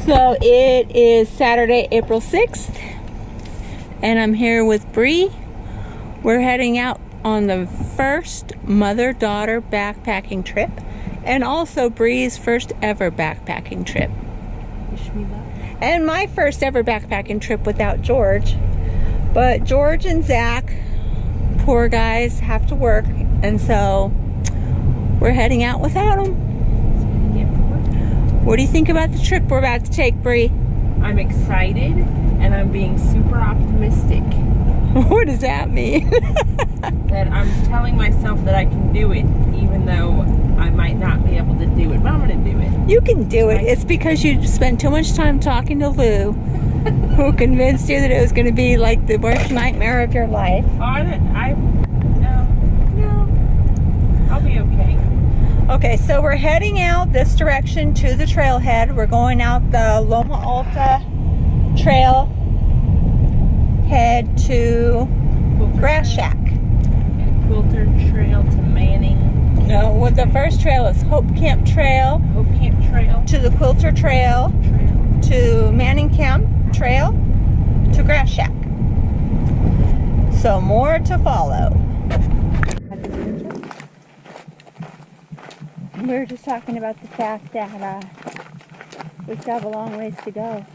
So it is Saturday, April 6th, and I'm here with Bree. We're heading out on the first mother-daughter backpacking trip, and also Bree's first ever backpacking trip. Wish me luck. And my first ever backpacking trip without George. But George and Zach, poor guys, have to work, and so we're heading out without them. What do you think about the trip we're about to take, Bree? I'm excited and I'm being super optimistic. What does that mean? That I'm telling myself that I can do it, even though I might not be able to do it, but I'm going to do it. You can do it. It's because you spent too much time talking to Lou, who convinced you that it was going to be like the worst nightmare of your life. No, I'll be okay. Okay, so we're heading out this direction to the trailhead. We're going out the Loma Alta trail, head to Grass Shack. And Quilter Trail to Manning. No, well, the first trail is Hope Camp Trail. Hope Camp Trail. To the Quilter Trail. To Manning Camp Trail. To Grass Shack. So more to follow. We were just talking about the fact that we still have a long ways to go.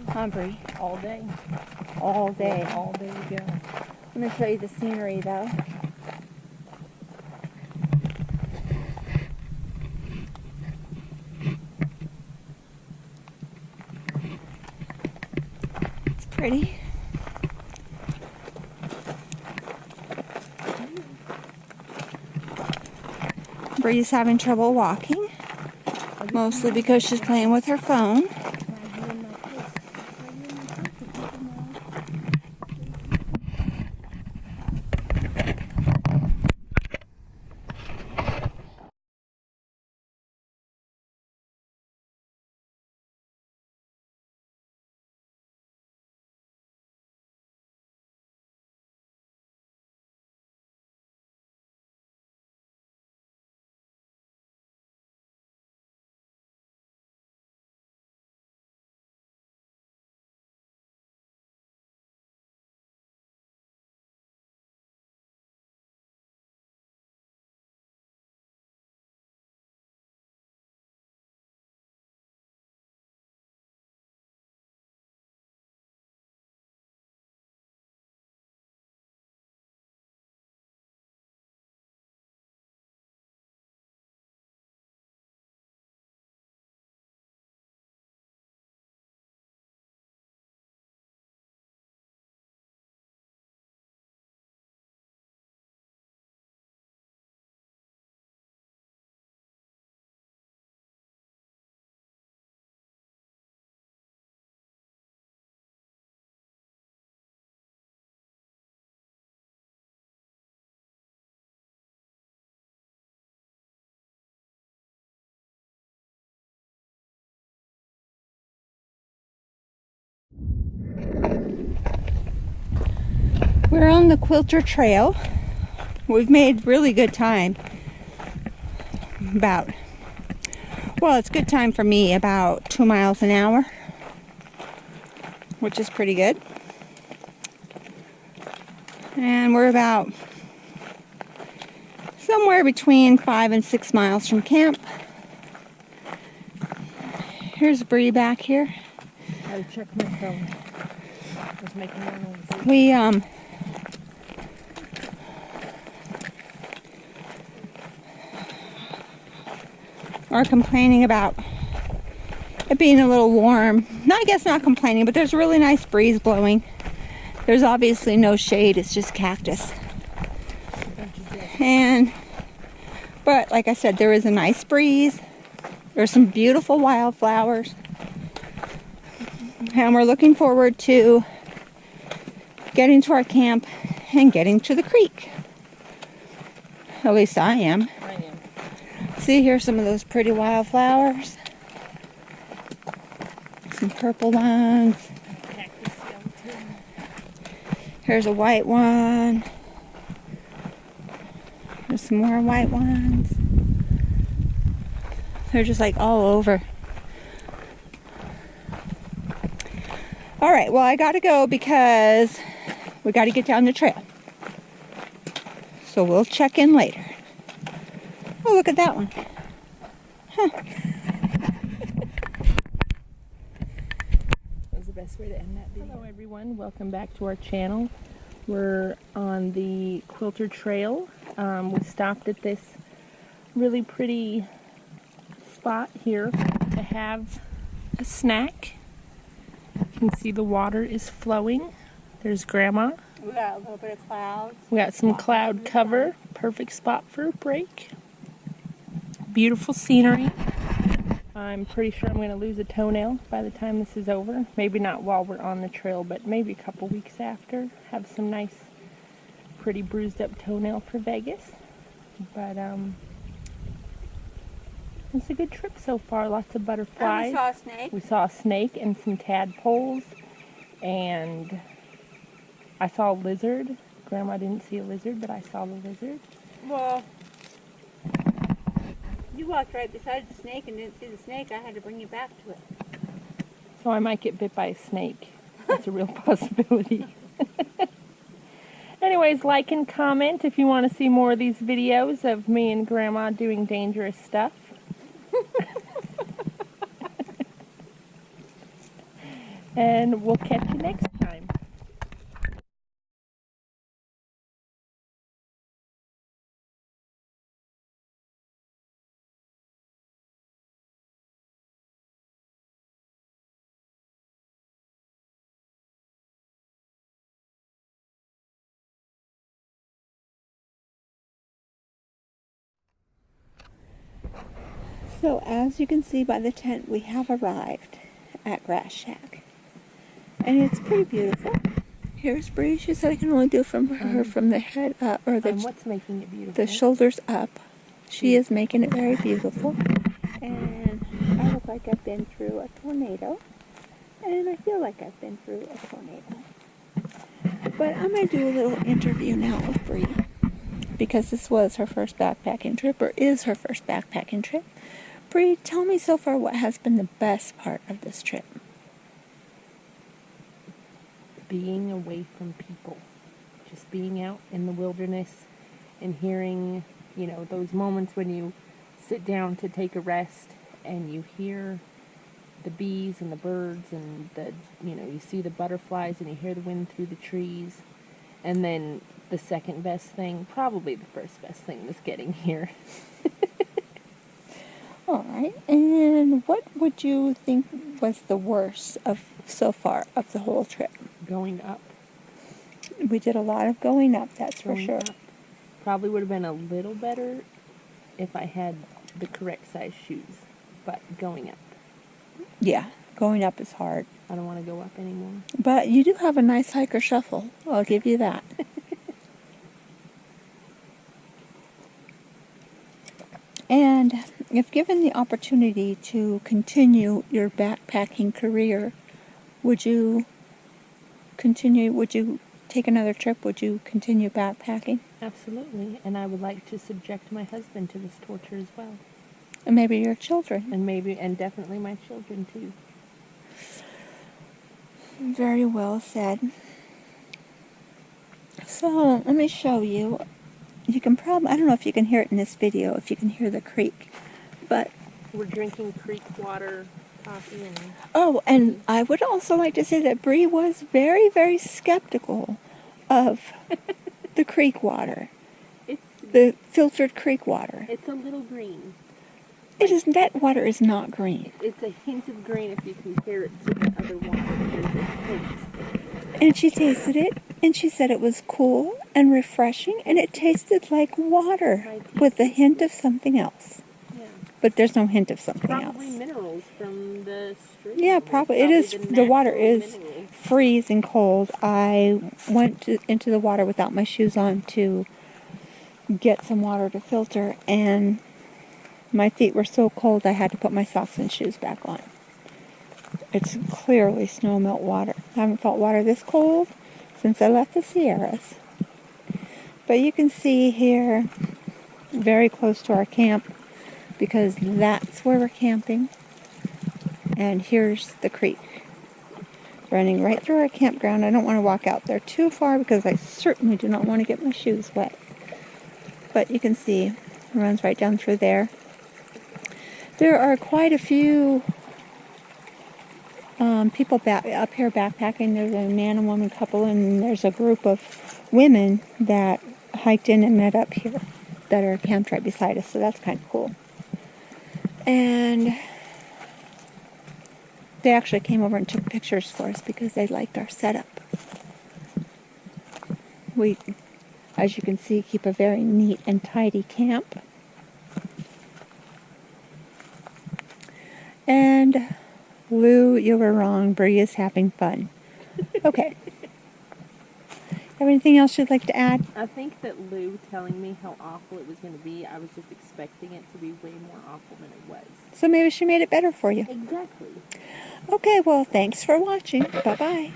Hungry. All day. All day. All day to go. I'm going to show you the scenery though. It's pretty. Bree's having trouble walking, mostly because she's playing with her phone. We're on the Quilter Trail. We've made really good time. It's good time for me, about 2 miles an hour, which is pretty good. And we're about somewhere between 5 and 6 miles from camp. Here's Bree back here. I check my phone. I was making my noise. We are complaining about it being a little warm. I guess not complaining, but there's a really nice breeze blowing. There's obviously no shade, it's just cactus. But like I said, there is a nice breeze. There's some beautiful wildflowers. And we're looking forward to getting to our camp and getting to the creek. At least I am. I am. See, here's some of those pretty wildflowers. Some purple ones. Cactus skeleton. Here's a white one. There's some more white ones. They're just like all over. All right, well, I got to go because we got to get down the trail. So we'll check in later. Oh, look at that one. Huh. That was the best way to end that video. Hello everyone, welcome back to our channel. We're on the Quilter Trail. We stopped at this really pretty spot here to have a snack. You can see the water is flowing. There's Grandma. We got a little bit of clouds. We got some cloud cover. Perfect spot for a break. Beautiful scenery. I'm pretty sure I'm going to lose a toenail by the time this is over. Maybe not while we're on the trail, but maybe a couple weeks after. Have some nice, pretty bruised up toenail for Vegas. But it's a good trip so far. Lots of butterflies. And we saw a snake. We saw a snake and some tadpoles. And I saw a lizard. Grandma didn't see a lizard, but I saw the lizard. Well, you walked right beside the snake and didn't see the snake. I had to bring you back to it. So I might get bit by a snake. That's a real possibility. Anyways, like and comment if you want to see more of these videos of me and Grandma doing dangerous stuff. And we'll catch you next time. So as you can see by the tent, we have arrived at Grass Shack. And it's pretty beautiful. Here's Bree. She said I can only do from her from the head up, or What's making it beautiful? the shoulders up. She is making it very beautiful. And I look like I've been through a tornado. And I feel like I've been through a tornado. But I'm going to do a little interview now with Bree. Because this was her first backpacking trip, or is her first backpacking trip. Bree, tell me so far what has been the best part of this trip. Being away from people. Just being out in the wilderness and hearing, you know, those moments when you sit down to take a rest and you hear the bees and the birds and the, you know, you see the butterflies and you hear the wind through the trees. And then the second best thing, probably the first best thing, was getting here. All right. And what would you think was the worst of so far of the whole trip? Going up. We did a lot of going up, that's for Going sure. up. Probably would have been a little better if I had the correct size shoes. But going up. Yeah, going up is hard. I don't want to go up anymore. But you do have a nice hiker shuffle. I'll give you that. And if given the opportunity to continue your backpacking career, would you take another trip? Would you continue backpacking? Absolutely. And I would like to subject my husband to this torture as well. And maybe your children. And definitely my children too. Very well said. So, let me show you. You can probably, I don't know if you can hear it in this video, if you can hear the creek, but... We're drinking creek water, coffee, and... Oh, and I would also like to say that Bree was very, very skeptical of the creek water. The filtered creek water. It's a little green. It is, that water is not green. It's a hint of green if you compare it to the other water. There's a hint. And she tasted it, and she said it was cool and refreshing, and it tasted like water with a hint of something else. Yeah. But there's no hint of something Probably else. minerals from the stream. Yeah, probably. It is. The water is minerals. freezing cold. I went into the water without my shoes on to get some water to filter, and my feet were so cold I had to put my socks and shoes back on. It's clearly snow melt water. I haven't felt water this cold since I left the Sierras. But you can see here, very close to our camp, because that's where we're camping. And here's the creek. running right through our campground. I don't want to walk out there too far because I certainly do not want to get my shoes wet. But you can see it runs right down through there. There are quite a few people up here backpacking. There's a man and woman couple, and there's a group of women that hiked in and met up here that are camped right beside us, so that's kind of cool. And they actually came over and took pictures for us because they liked our setup. We, as you can see, keep a very neat and tidy camp. And Lou, you were wrong. Bree is having fun. Okay. Have anything else you'd like to add? I think that Lou telling me how awful it was going to be, I was just expecting it to be way more awful than it was. So maybe she made it better for you. Exactly. Okay, well, thanks for watching. Bye-bye.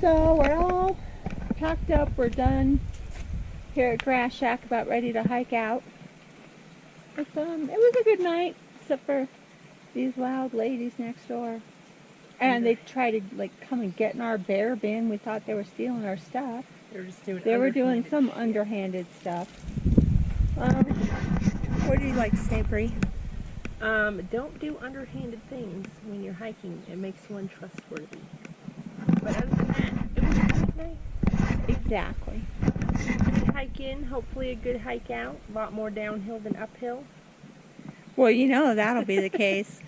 So we're all packed up. We're done here at Grass Shack, about ready to hike out. It was a good night, except for these loud ladies next door. And they tried to like come and get in our bear bin. We thought they were stealing our stuff. They were doing some underhanded stuff. What do you like to say, Bree? Don't do underhanded things when you're hiking. It makes you untrustworthy. But other than that, it was a good night. Exactly. Good hike in, hopefully a good hike out. A lot more downhill than uphill. Well, you know that'll be the case.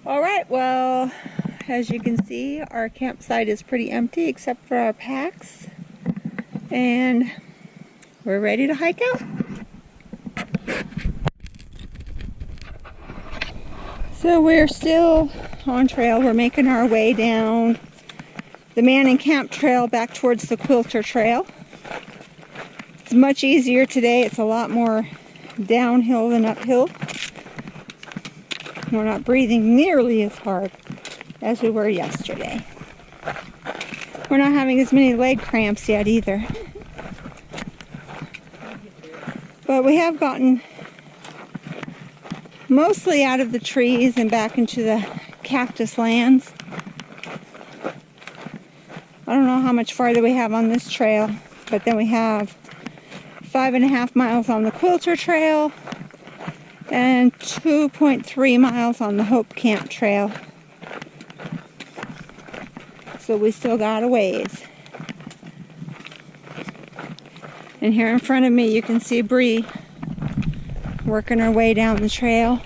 All right, well, as you can see, our campsite is pretty empty except for our packs. And we're ready to hike out. So we're still on trail. We're making our way down the Manning Camp Trail back towards the Quilter Trail. It's much easier today. It's a lot more downhill than uphill. We're not breathing nearly as hard as we were yesterday. We're not having as many leg cramps yet either. But we have gotten mostly out of the trees and back into the cactus lands. I don't know how much farther we have on this trail, but then we have 5.5 miles on the Quilter Trail and 2.3 miles on the Hope Camp Trail. So we still got a ways. And here in front of me you can see Bree working her way down the trail.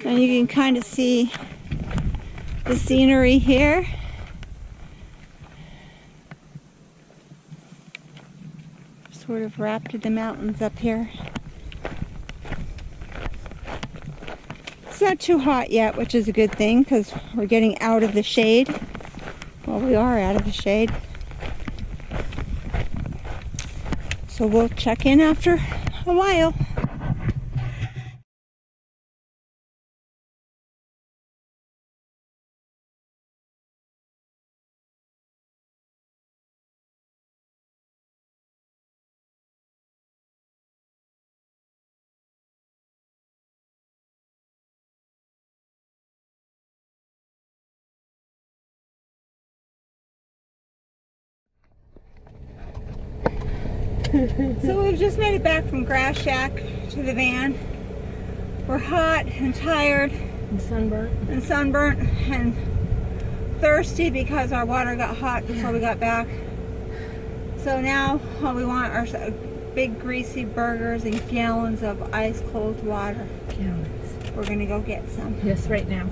And you can kind of see the scenery here. Sort of wrapped in the mountains up here. It's not too hot yet, which is a good thing because we're getting out of the shade. Well, we are out of the shade. So we'll check in after a while. So we've just made it back from Grass Shack to the van. We're hot and tired And sunburnt and thirsty because our water got hot before we got back. So now all we want are big greasy burgers and gallons of ice cold water. Gallons. We're gonna go get some. Yes, right now.